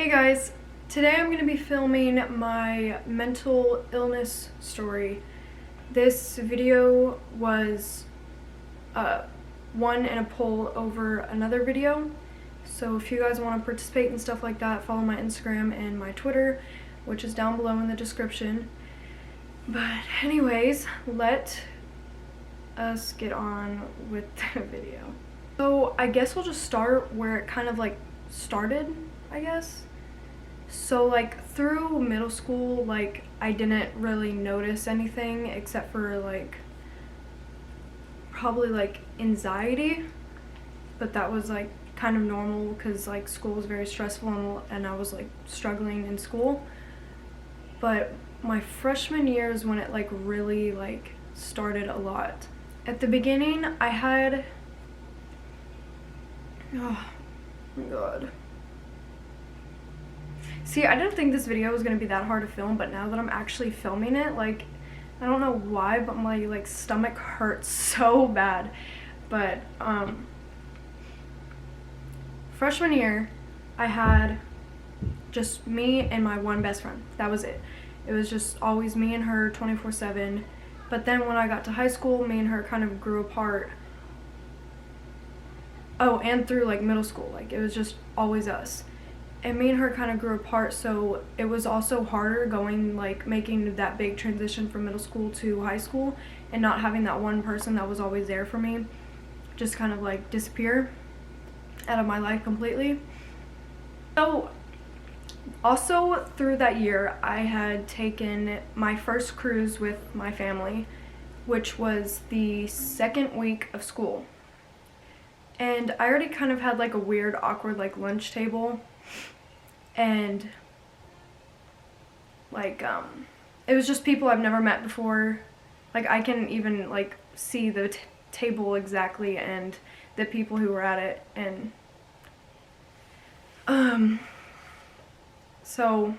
Hey guys, today I'm going to be filming my mental illness story. This video was won in a poll over another video, so if you guys want to participate and stuff like that, follow my Instagram and my Twitter, which is down below in the description. But anyways, let us get on with the video. So I guess we'll just start where it kind of like started, I guess. So like through middle school, like I didn't really notice anything except for like probably like anxiety, but that was like kind of normal because like school was very stressful and I was like struggling in school. But my freshman year is when it like really like started a lot. At the beginning I had, oh my god. See, I didn't think this video was gonna be that hard to film, but now that I'm actually filming it, like, I don't know why, but my like stomach hurts so bad. But freshman year, I had just me and my one best friend. That was it. It was just always me and her 24/7. But then when I got to high school, me and her kind of grew apart. Oh, and through like middle school, like it was just always us. And me and her kind of grew apart, so it was also harder going, like, making that big transition from middle school to high school and not having that one person that was always there for me just kind of like disappear out of my life completely. So also through that year, I had taken my first cruise with my family, which was the second week of school. And I already kind of had like a weird, awkward like lunch table. And like it was just people I've never met before. Like I can even like see the table exactly and the people who were at it. And so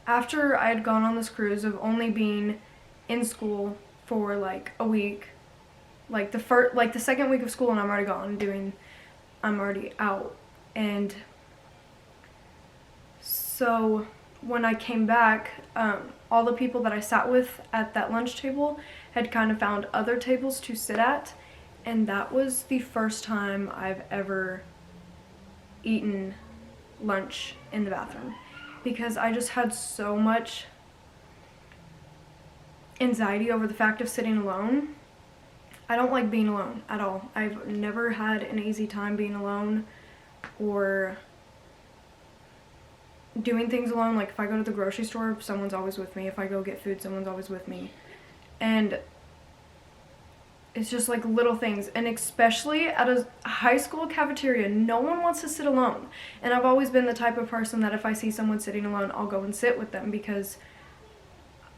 after I had gone on this cruise of only being in school for like a week, like the second week of school, and I'm already out. And so when I came back, all the people that I sat with at that lunch table had kind of found other tables to sit at, and that was the first time I've ever eaten lunch in the bathroom, because I just had so much anxiety over the fact of sitting alone. I don't like being alone at all. I've never had an easy time being alone or doing things alone. Like if I go to the grocery store, someone's always with me. If I go get food, someone's always with me. And it's just like little things. And especially at a high school cafeteria, no one wants to sit alone. And I've always been the type of person that if I see someone sitting alone, I'll go and sit with them because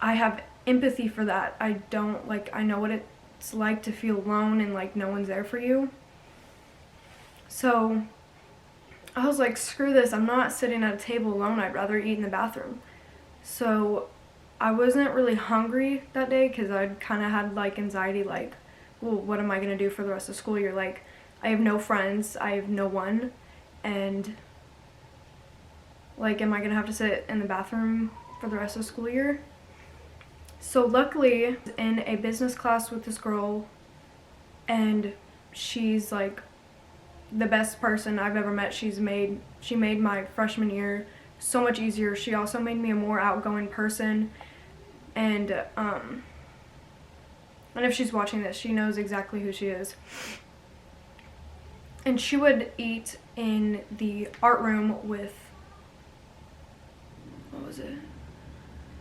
I have empathy for that. I know what it's like to feel alone and like no one's there for you. So I was like, screw this, I'm not sitting at a table alone, I'd rather eat in the bathroom. So I wasn't really hungry that day because I kind of had like anxiety, like, well, what am I going to do for the rest of the school year? Like, I have no friends, I have no one, and like, am I going to have to sit in the bathroom for the rest of the school year? So luckily, in a business class with this girl, and she's like the best person I've ever met. She made my freshman year so much easier. She also made me a more outgoing person, and if she's watching this, she knows exactly who she is. And she would eat in the art room with, what was it,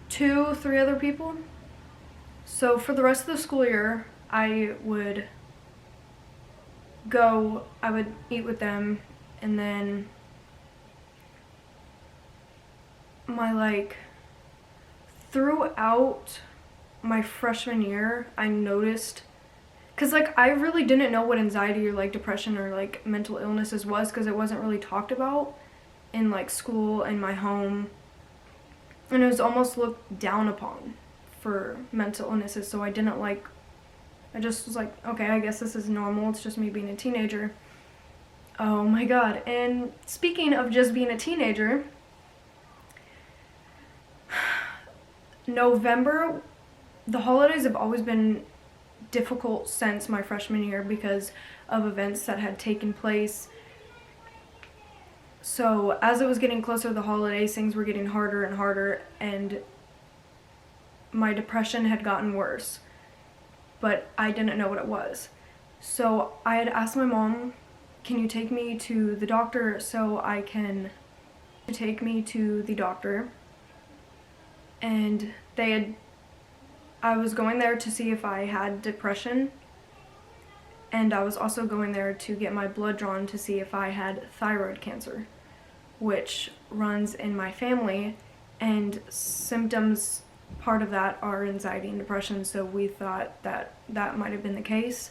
2-3 other people. So for the rest of the school year, I would eat with them, and then throughout my freshman year, I noticed, because like I really didn't know what anxiety or like depression or like mental illnesses was, because it wasn't really talked about in like school and my home, and it was almost looked down upon for mental illnesses. So I just was like, okay, I guess this is normal, it's just me being a teenager. Oh my god. And speaking of just being a teenager, November, the holidays have always been difficult since my freshman year because of events that had taken place. So as it was getting closer to the holidays, things were getting harder and harder, and my depression had gotten worse, but I didn't know what it was. So I had asked my mom, can you take me to the doctor so I can take me to the doctor? And I was going there to see if I had depression, and I was also going there to get my blood drawn to see if I had thyroid cancer, which runs in my family, and symptoms, part of that are anxiety and depression, so we thought that that might have been the case.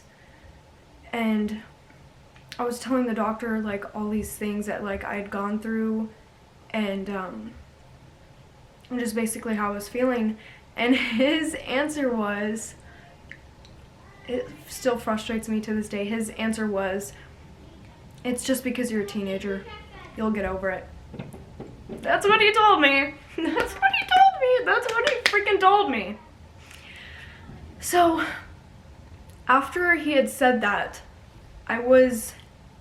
And I was telling the doctor like all these things that like I had gone through, and just basically how I was feeling, and his answer was, it still frustrates me to this day, his answer was, it's just because you're a teenager, you'll get over it. That's what he told me. That's what he told me. That's what he freaking told me. So after he had said that, I was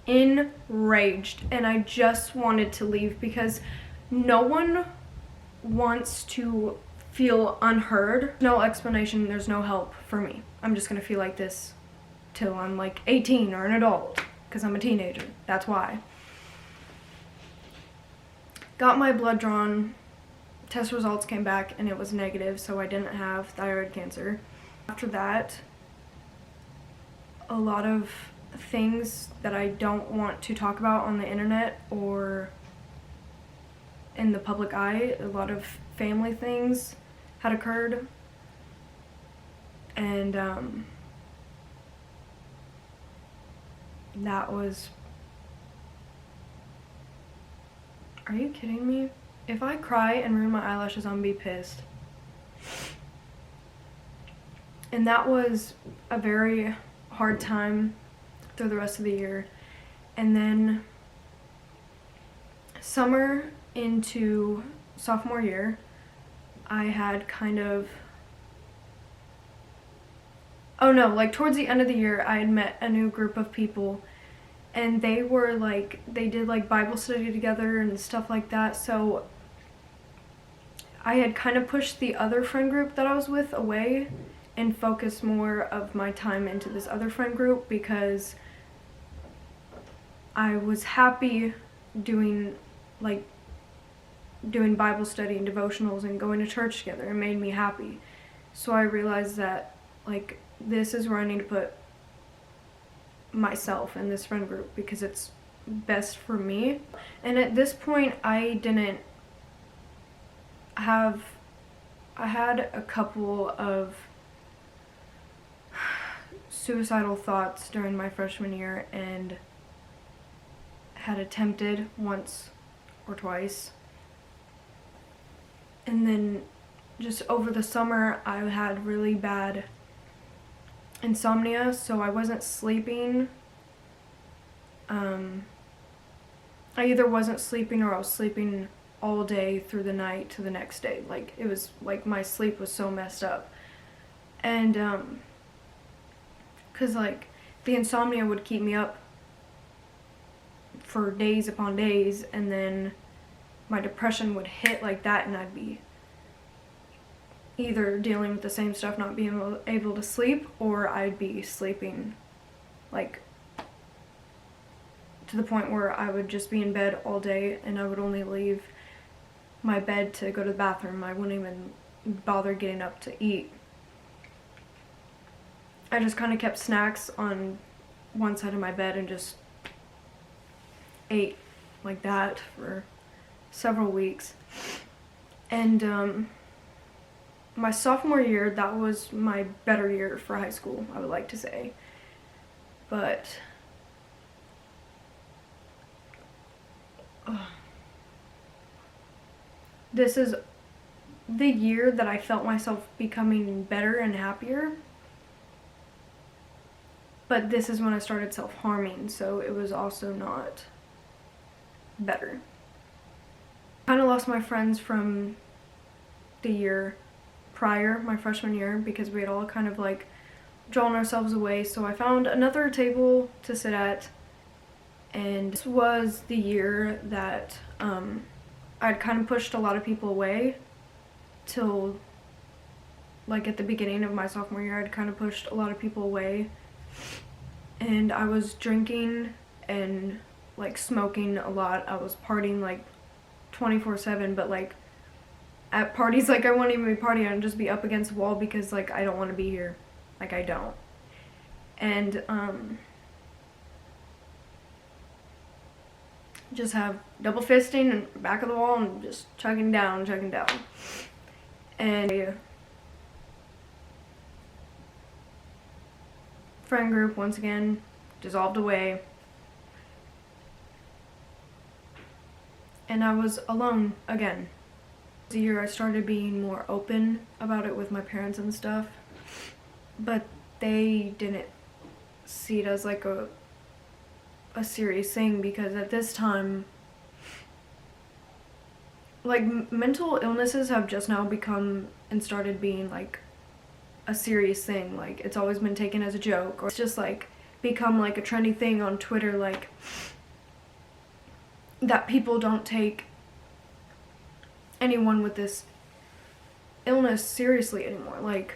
enraged, and I just wanted to leave because no one wants to feel unheard. No explanation, there's no help for me. I'm just gonna feel like this till I'm like 18 or an adult, because I'm a teenager. That's why. Got my blood drawn, test results came back and it was negative, so I didn't have thyroid cancer. After that, a lot of things that I don't want to talk about on the internet or in the public eye, a lot of family things had occurred, and that was... Are you kidding me? If I cry and ruin my eyelashes, I'm gonna be pissed. And that was a very hard time through the rest of the year. And then summer into sophomore year, I had kind of... Oh no, like towards the end of the year, I had met a new group of people, and they were like, they did like Bible study together and stuff like that. So I had kind of pushed the other friend group that I was with away and focused more of my time into this other friend group because I was happy doing Bible study and devotionals and going to church together. It made me happy. So I realized that like this is where I need to put myself in this friend group because it's best for me. And at this point I had a couple of suicidal thoughts during my freshman year and had attempted once or twice. And then just over the summer I had really bad insomnia, so I wasn't sleeping. I either wasn't sleeping or I was sleeping all day through the night to the next day. Like it was like my sleep was so messed up. And cause like the insomnia would keep me up for days upon days, and then my depression would hit like that, and I'd be either dealing with the same stuff, not being able to sleep, or I'd be sleeping like to the point where I would just be in bed all day and I would only leave my bed to go to the bathroom. I wouldn't even bother getting up to eat. I just kind of kept snacks on one side of my bed and just ate like that for several weeks. And my sophomore year, that was my better year for high school, I would like to say. But this is the year that I felt myself becoming better and happier. But this is when I started self-harming, so it was also not better. I kind of lost my friends from the year prior, my freshman year, because we had all kind of like drawn ourselves away. So I found another table to sit at, and this was the year that I'd kind of pushed a lot of people away till like at the beginning of my sophomore year. I'd kind of pushed a lot of people away, and I was drinking and like smoking a lot. I was partying like 24/7, but like at parties, like I wouldn't even be partying, I'd just be up against the wall because like I don't want to be here. Like I don't. And just have double fisting and back of the wall and just chugging down. And a friend group once again dissolved away. And I was alone again. This year I started being more open about it with my parents and stuff, but they didn't see it as like a serious thing, because at this time, like, mental illnesses have just now become and started being like a serious thing. Like, it's always been taken as a joke, or it's just like become like a trendy thing on Twitter, like that people don't take anyone with this illness seriously anymore. Like,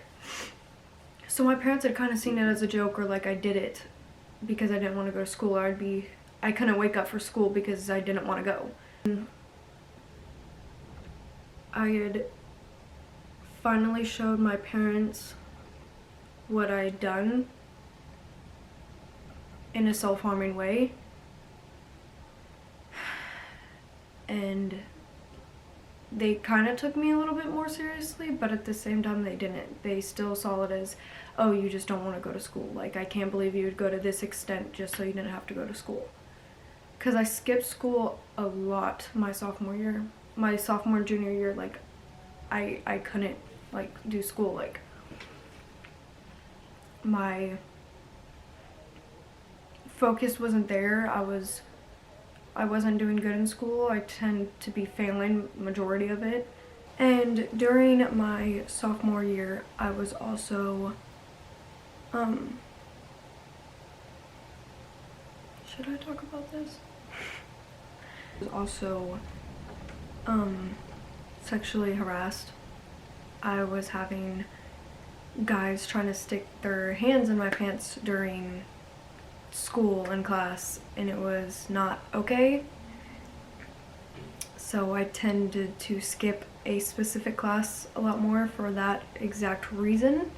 so my parents had kind of seen it as a joke, or like I did it because I didn't want to go to school, or I couldn't wake up for school because I didn't want to go. And I had finally showed my parents what I had done in a self-harming way, and they kind of took me a little bit more seriously, but at the same time they didn't. They still saw it as, oh, you just don't want to go to school. Like, I can't believe you would go to this extent just so you didn't have to go to school. Because I skipped school a lot my sophomore year. My sophomore and junior year, like, I couldn't, like, do school. Like, my focus wasn't there. I wasn't doing good in school. I tend to be failing majority of it. And during my sophomore year, I was also, should I talk about this? I was also, sexually harassed. I was having guys trying to stick their hands in my pants during school and class, and it was not okay. So I tended to skip a specific class a lot more for that exact reason.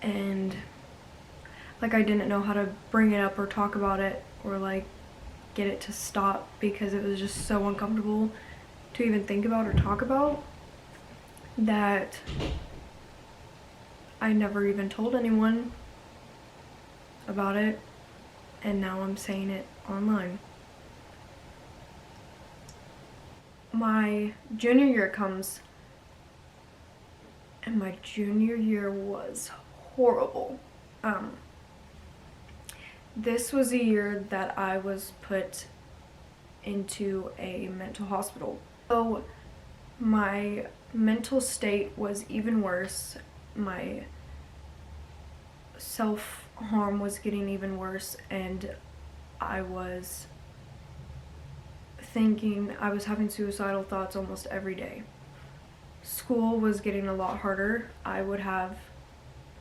And like, I didn't know how to bring it up or talk about it or like get it to stop, because it was just so uncomfortable to even think about or talk about, that I never even told anyone about it, and now I'm saying it online. My junior year comes, and my junior year was horrible. This was a year that I was put into a mental hospital. So my mental state was even worse. My self-harm was getting even worse, and I was thinking, I was having suicidal thoughts almost every day. School was getting a lot harder. I would have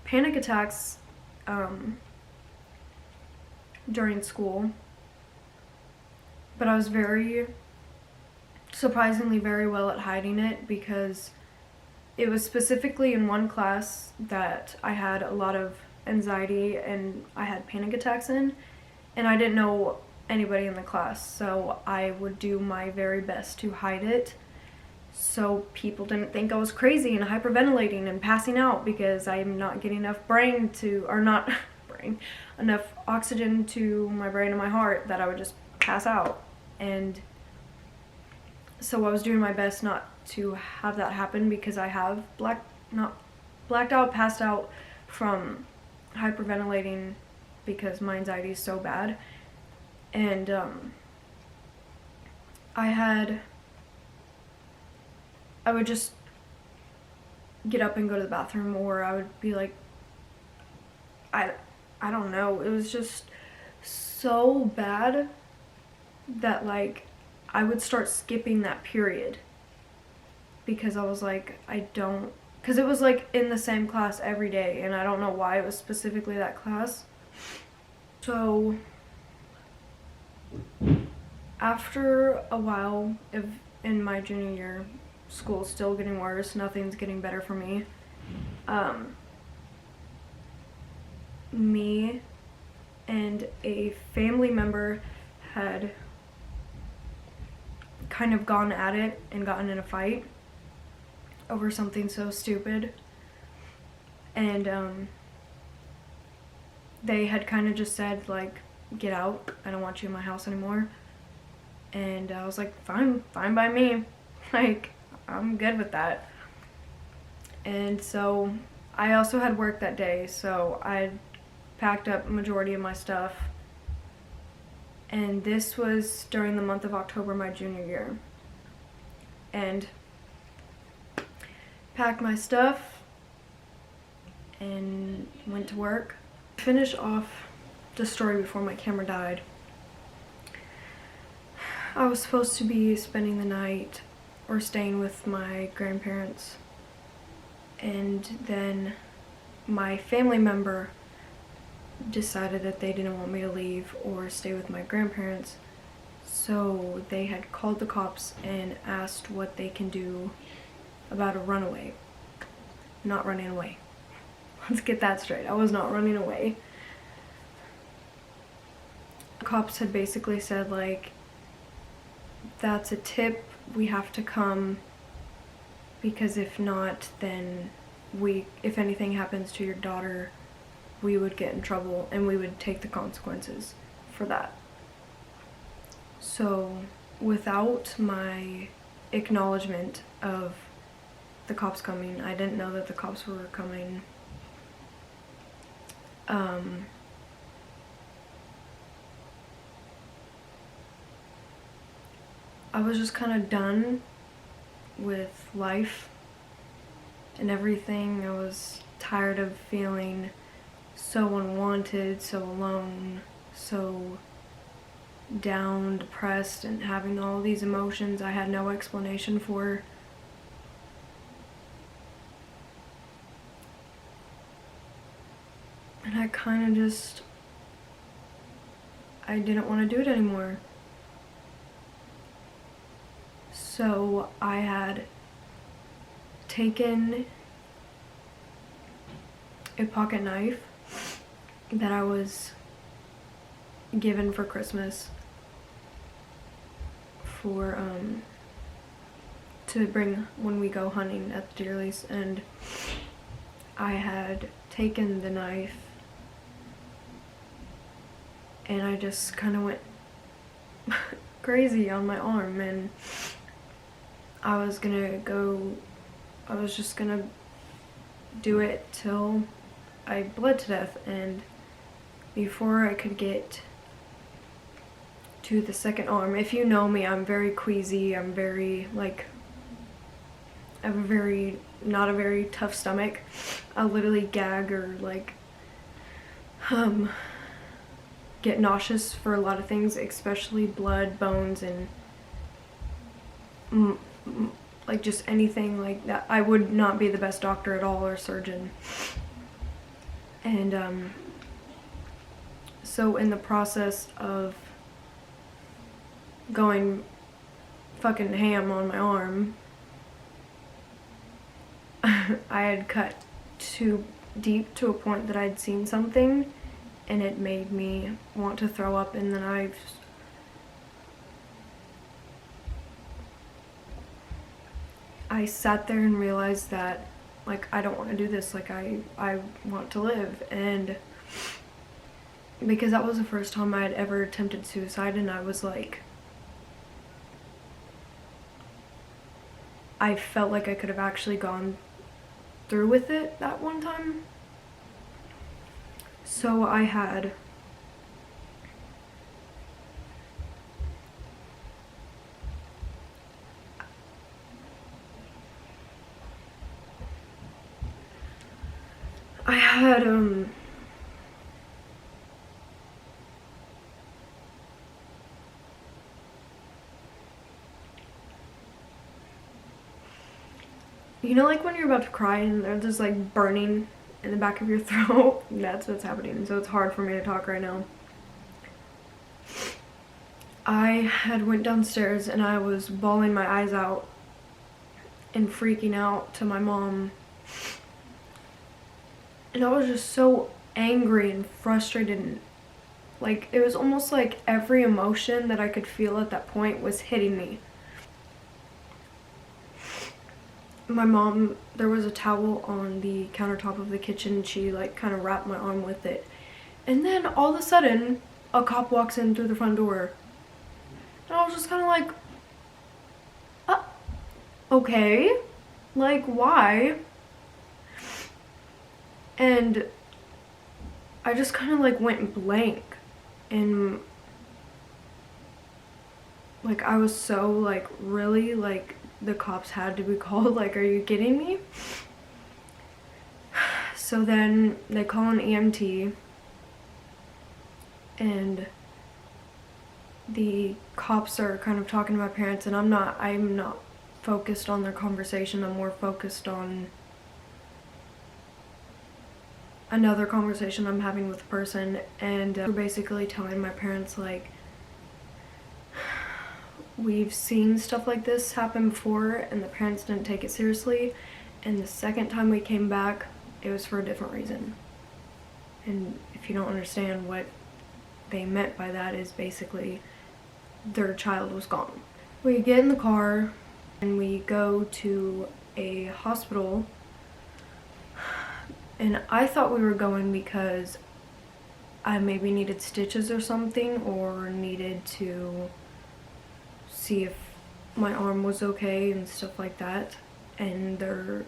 panic attacks during school, but I was surprisingly very well at hiding it, because it was specifically in one class that I had a lot of anxiety and I had panic attacks in, and I didn't know anybody in the class, so I would do my very best to hide it so people didn't think I was crazy and hyperventilating and passing out, because I'm not getting enough enough oxygen to my brain and my heart, that I would just pass out. And so I was doing my best not to have that happen, because I have passed out from hyperventilating because my anxiety is so bad. And I would just get up and go to the bathroom, or I would be like, I don't know, it was just so bad that like I would start skipping that period because I was like, because it was like in the same class every day, and I don't know why it was specifically that class. So after a while in my junior year, school's still getting worse, nothing's getting better for me. Me and a family member had kind of gone at it and gotten in a fight over something so stupid. And they had kind of just said, like, get out, I don't want you in my house anymore. And I was like, fine by me. Like, I'm good with that. And so I also had work that day, so I packed up a majority of my stuff. And this was during the month of October, my junior year. And packed my stuff and went to work. Finish off the story before my camera died. I was supposed to be spending the night or staying with my grandparents, and then my family member decided that they didn't want me to leave or stay with my grandparents, so they had called the cops and asked what they can do about a runaway. Not running away. Let's get that straight. I was not running away. The cops had basically said, like, that's a tip, we have to come, because if not, then if anything happens to your daughter, we would get in trouble and we would take the consequences for that. So without my acknowledgement of the cops coming, I didn't know that the cops were coming. I was just kind of done with life and everything. I was tired of feeling so unwanted, so alone, so down, depressed, and having all these emotions I had no explanation for. And I kind of just, I didn't want to do it anymore. So I had taken a pocket knife that I was given for Christmas for to bring when we go hunting at the deer lease, and I had taken the knife and I just kind of went crazy on my arm, and I was just gonna do it till I bled to death. And before I could get to the second arm, if you know me, I'm very queasy, I'm very, like, I have not a very tough stomach. I'll literally gag or, like, get nauseous for a lot of things, especially blood, bones, and like just anything like that. I would not be the best doctor at all, or surgeon. And so in the process of going fucking ham on my arm, I had cut too deep to a point that I'd seen something, and it made me want to throw up, and then I sat there and realized that, like, I don't want to do this, like, I want to live. And because that was the first time I had ever attempted suicide, and I was like, I felt like I could have actually gone through with it that one time. So I had I had you know, like when you're about to cry and there's just like burning in the back of your throat? That's what's happening. So it's hard for me to talk right now. I had went downstairs and I was bawling my eyes out and freaking out to my mom. And I was just so angry and frustrated, and like it was almost like every emotion that I could feel at that point was hitting me. My mom, there was a towel on the countertop of the kitchen. She like kind of wrapped my arm with it. And then all of a sudden, a cop walks in through the front door. And I was just kind of like, okay, like why? And I just kind of like went blank. And like I was so like, really, like the cops had to be called? Like, are you kidding me? So then they call an EMT and the cops are kind of talking to my parents, and I'm not focused on their conversation. I'm more focused on another conversation I'm having with a person, and we're basically telling my parents like, we've seen stuff like this happen before and the parents didn't take it seriously, and the second time we came back it was for a different reason. And if you don't understand, what they meant by that is basically their child was gone. We get in the car and we go to a hospital, and I thought we were going because I maybe needed stitches or something, or needed to see if my arm was okay and stuff like that. And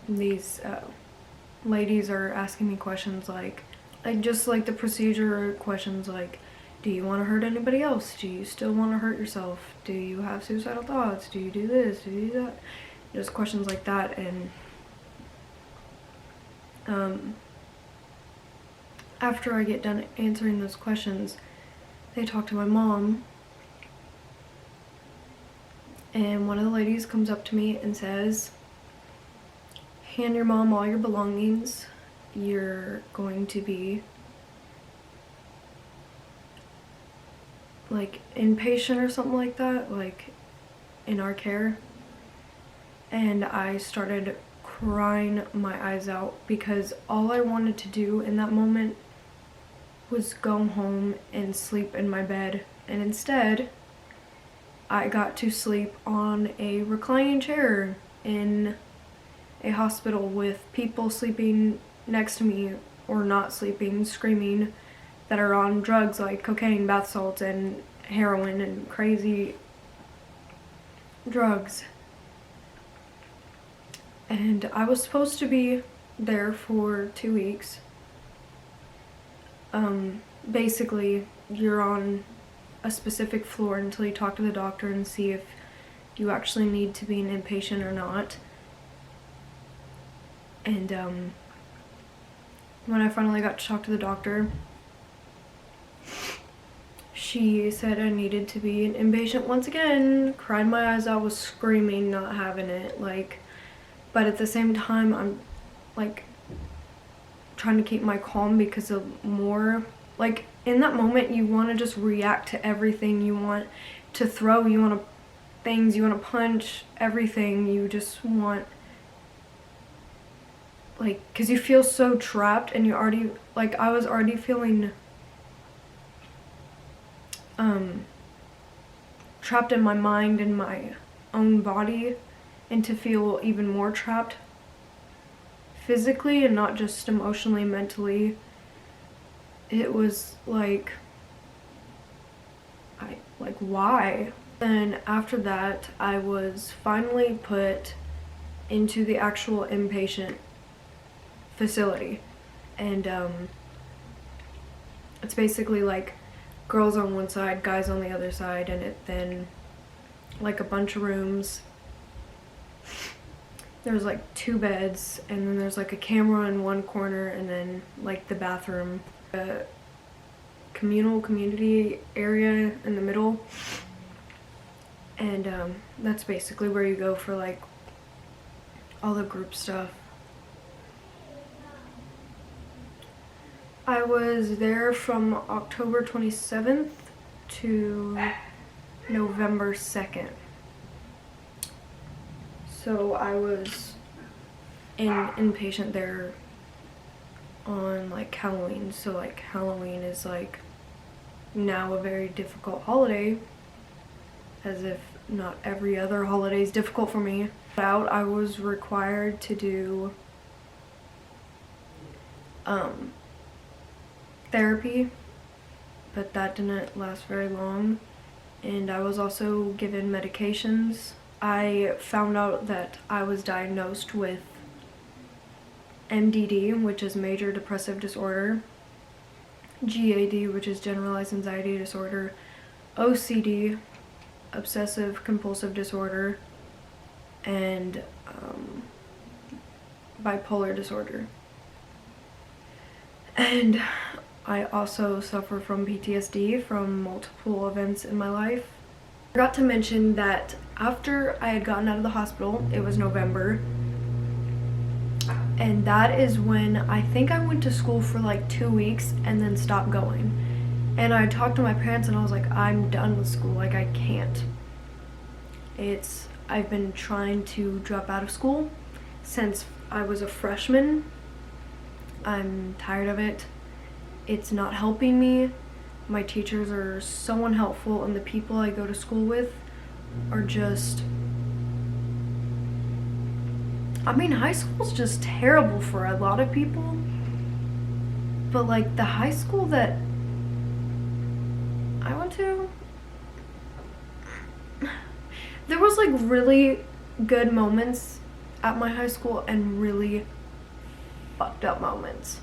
these ladies are asking me questions like just like the procedure questions, like, do you want to hurt anybody else? Do you still want to hurt yourself? Do you have suicidal thoughts? Do you do this? Do you do that? Just questions like that. And after I get done answering those questions, they talk to my mom, and one of the ladies comes up to me and says, hand your mom all your belongings. You're going to be like inpatient or something like that, like in our care. And I started crying my eyes out because all I wanted to do in that moment was go home and sleep in my bed. And instead, I got to sleep on a reclining chair in a hospital with people sleeping next to me or not sleeping, screaming, that are on drugs like cocaine, bath salts, and heroin and crazy drugs. And I was supposed to be there for 2 weeks. Basically, you're on a specific floor until you talk to the doctor and see if you actually need to be an inpatient or not. And when I finally got to talk to the doctor, she said I needed to be an inpatient once again. Cried my eyes out, was screaming, not having it, like, but at the same time I'm like trying to keep my calm because of more, like in that moment you want to just react to everything. You want to throw, you want to things, you want to punch, everything. You just want, like, because you feel so trapped, and you already, like, I was already feeling trapped in my mind and my own body, and to feel even more trapped physically and not just emotionally, mentally, it was like, why? And after that, I was finally put into the actual inpatient facility, and It's basically like girls on one side, guys on the other side, and it then like a bunch of rooms. There's like 2 beds, and then there's like a camera in one corner, and then like the bathroom, a community area in the middle. And that's basically where you go for like all the group stuff. I was there from October 27th to November 2nd. So I was inpatient there on like Halloween. So like Halloween is like now a very difficult holiday, as if not every other holiday is difficult for me. I was required to do therapy, but that didn't last very long, and I was also given medications. I found out that I was diagnosed with MDD, which is major depressive disorder, GAD, which is generalized anxiety disorder, OCD, obsessive compulsive disorder, and bipolar disorder. And I also suffer from PTSD from multiple events in my life. I forgot to mention that after I had gotten out of the hospital, it was November, and that is when I think I went to school for like 2 weeks and then stopped going. And I talked to my parents and I was like, I'm done with school, like I can't. I've been trying to drop out of school since I was a freshman. I'm tired of it. It's not helping me. My teachers are so unhelpful, and the people I go to school with are just... I mean, high school's just terrible for a lot of people. But like the high school that I went to, there was like really good moments at my high school and really fucked up moments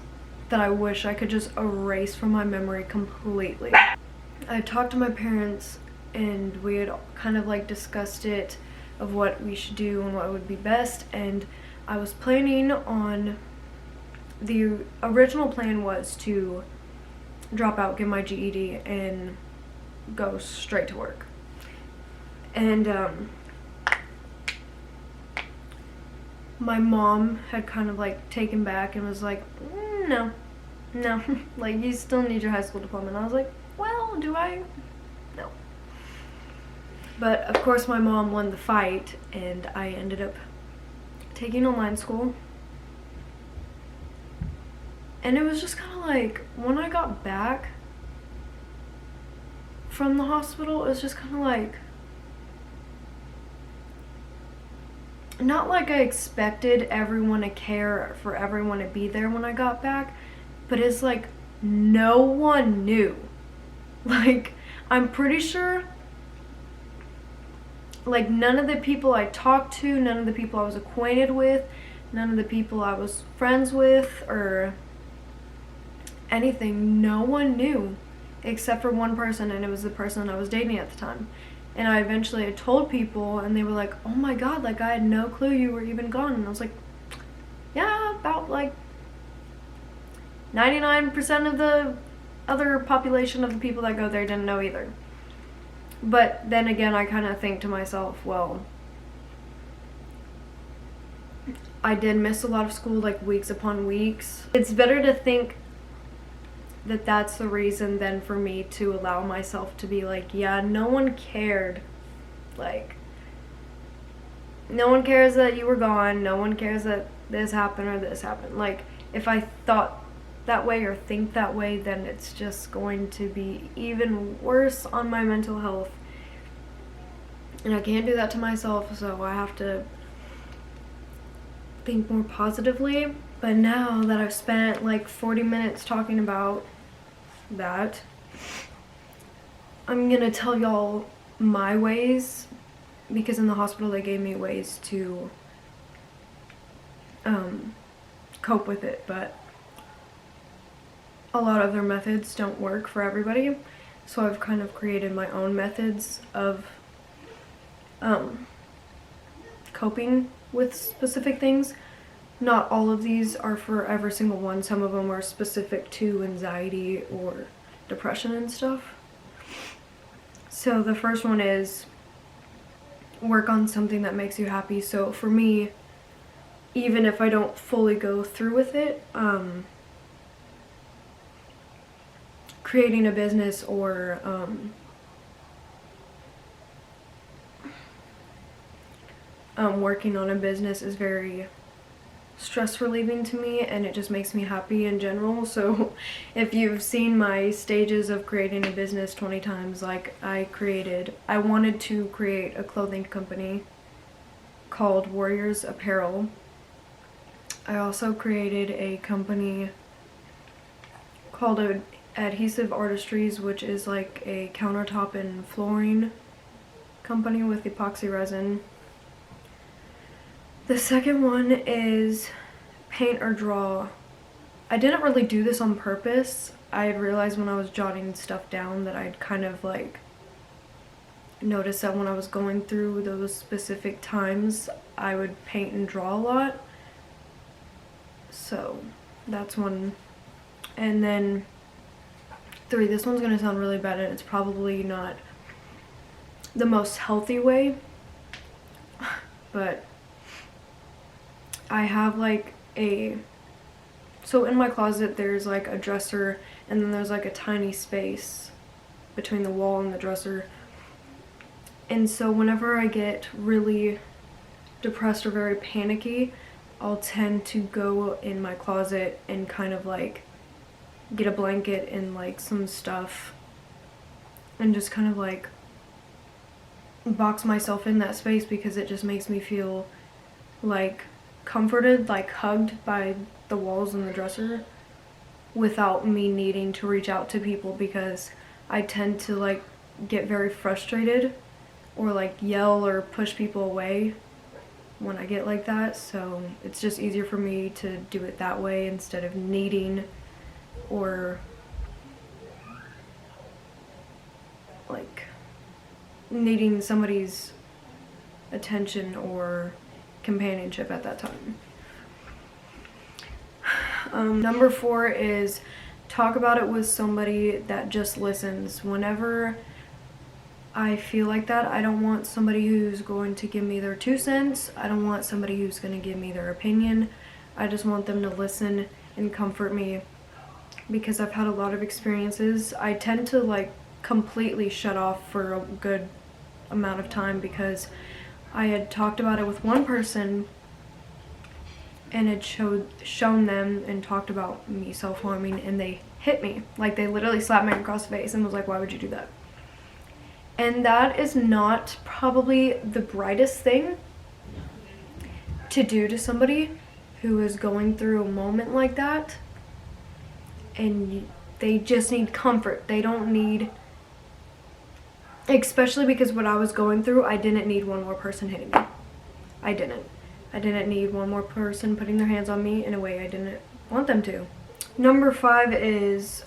that I wish I could just erase from my memory completely. I talked to my parents and we had kind of like discussed it of what we should do and what would be best, and I was planning on, the original plan was to drop out, get my GED, and go straight to work. And my mom had kind of like taken back and was like, no, like you still need your high school diploma. And I was like, well, do I? No. But of course my mom won the fight, and I ended up taking online school. And it was just kind of like, when I got back from the hospital, it was just kind of like, not like I expected everyone to care, for everyone to be there when I got back, but it's like no one knew. Like, I'm pretty sure, like, none of the people I talked to, none of the people I was acquainted with, none of the people I was friends with or anything, no one knew except for one person, and it was the person I was dating at the time. And I eventually had told people, and they were like, oh my god, like I had no clue you were even gone. And I was like, yeah, about like 99% of the other population of the people that go there didn't know either. But then again, I kind of think to myself, well, I did miss a lot of school, like weeks upon weeks. It's better to think that that's the reason than for me to allow myself to be like, yeah, no one cared. Like, no one cares that you were gone. No one cares that this happened or this happened. Like, if I thought that way or think that way, then it's just going to be even worse on my mental health. And I can't do that to myself, so I have to think more positively. But now that I've spent like 40 minutes talking about that, I'm gonna tell y'all my ways, because in the hospital they gave me ways to cope with it. But a lot of their methods don't work for everybody. So I've kind of created my own methods of coping with specific things. Not all of these are for every single one. Some of them are specific to anxiety or depression and stuff. So the first one is work on something that makes you happy. So for me, even if I don't fully go through with it, creating a business or working on a business is very stress relieving to me, and it just makes me happy in general. So if you've seen my stages of creating a business 20 times, like I wanted to create a clothing company called Warriors Apparel. I also created a company called Adhesive Artistries, which is like a countertop and flooring company with epoxy resin. The second one is paint or draw. I didn't really do this on purpose. I had realized when I was jotting stuff down that I'd kind of like noticed that when I was going through those specific times, I would paint and draw a lot. So that's one. And then 3, this one's gonna sound really bad and it's probably not the most healthy way, but I have like so in my closet there's like a dresser, and then there's like a tiny space between the wall and the dresser. And so whenever I get really depressed or very panicky, I'll tend to go in my closet and kind of like get a blanket and like some stuff and just kind of like box myself in that space, because it just makes me feel like comforted, like hugged by the walls and the dresser, without me needing to reach out to people, because I tend to like get very frustrated or like yell or push people away when I get like that. So it's just easier for me to do it that way instead of needing or like needing somebody's attention or companionship at that time. Number 4 is talk about it with somebody that just listens. Whenever I feel like that, I don't want somebody who's going to give me their 2 cents. I don't want somebody who's going to give me their opinion. I just want them to listen and comfort me, because I've had a lot of experiences. I tend to like completely shut off for a good amount of time, because I had talked about it with one person and had shown them and talked about me self-harming, and they hit me. Like they literally slapped me across the face and was like, why would you do that? And that is not probably the brightest thing to do to somebody who is going through a moment like that, and they just need comfort. They don't need, especially because what I was going through, I didn't need one more person hitting me. I didn't need one more person putting their hands on me in a way I didn't want them to. Number 5 is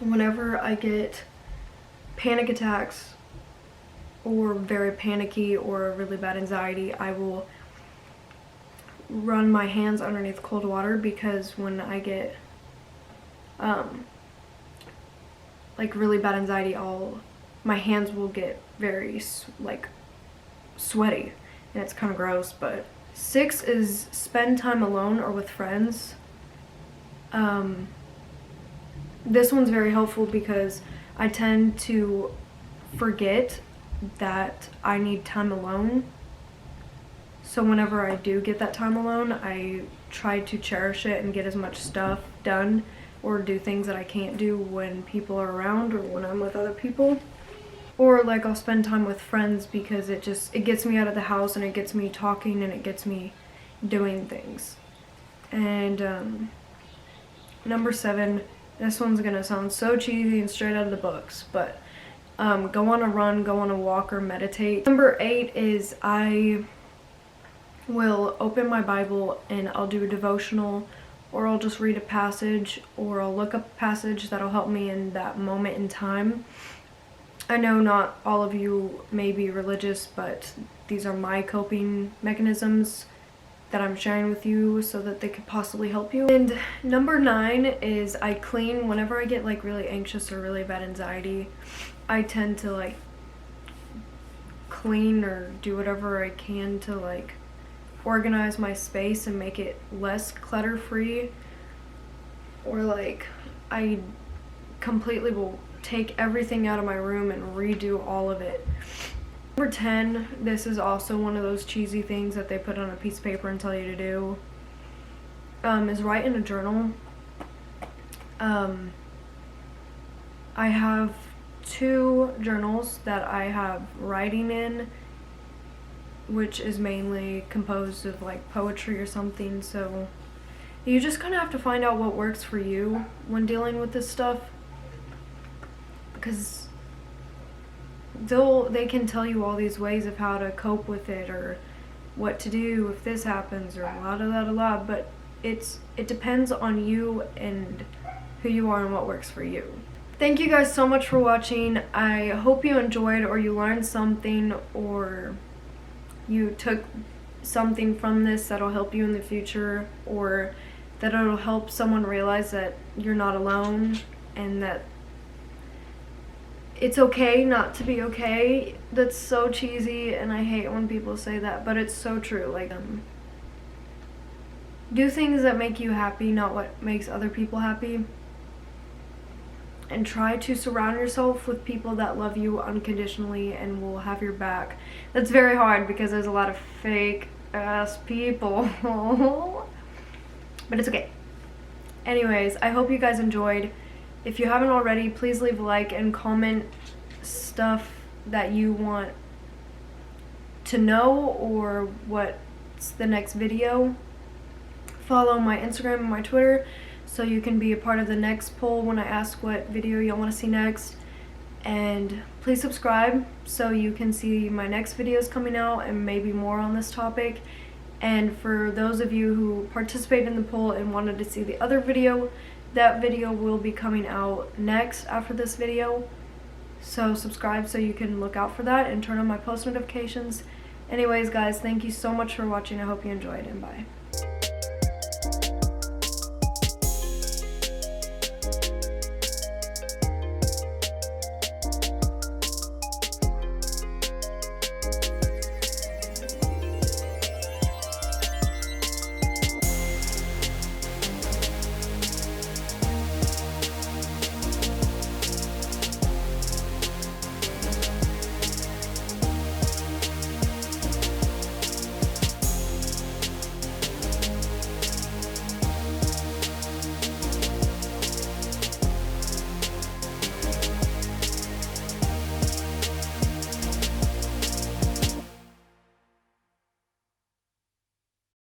whenever I get panic attacks or very panicky or really bad anxiety, I will run my hands underneath cold water, because when I get like really bad anxiety, my hands will get very like sweaty, and it's kind of gross. But 6 is spend time alone or with friends. This one's very helpful because I tend to forget that I need time alone. So whenever I do get that time alone, I try to cherish it and get as much stuff done or do things that I can't do when people are around or when I'm with other people. Or like I'll spend time with friends, because it gets me out of the house and it gets me talking and it gets me doing things. And number 7, this one's gonna sound so cheesy and straight out of the books, but go on a run, go on a walk, or meditate. Number 8 is I will open my Bible and I'll do a devotional or I'll just read a passage, or I'll look up a passage that'll help me in that moment in time. I know not all of you may be religious, but these are my coping mechanisms that I'm sharing with you so that they could possibly help you. And number 9 is I clean whenever I get like really anxious or really bad anxiety. I tend to like clean or do whatever I can to like organize my space and make it less clutter free, or like I completely will take everything out of my room and redo all of it. Number 10, this is also one of those cheesy things that they put on a piece of paper and tell you to do, is write in a journal. I have 2 journals that I have writing in, which is mainly composed of like poetry or something, so you just kind of have to find out what works for you when dealing with this stuff, because they can tell you all these ways of how to cope with it or what to do if this happens or but it depends on you and who you are and what works for you. Thank you guys so much for watching. I hope you enjoyed, or you learned something, or you took something from this that'll help you in the future, or that it'll help someone realize that you're not alone and that it's okay not to be okay. That's so cheesy and I hate when people say that, but it's so true. Like, do things that make you happy, not what makes other people happy. And try to surround yourself with people that love you unconditionally and will have your back. That's very hard because there's a lot of fake ass people. But it's okay. Anyways, I hope you guys enjoyed. If you haven't already, please leave a like and comment stuff that you want to know or what's the next video. Follow my Instagram and my Twitter so you can be a part of the next poll when I ask what video y'all want to see next. And please subscribe so you can see my next videos coming out and maybe more on this topic. And for those of you who participated in the poll and wanted to see the other video, that video will be coming out next after this video. So subscribe so you can look out for that and turn on my post notifications. Anyways guys, thank you so much for watching. I hope you enjoyed, and bye.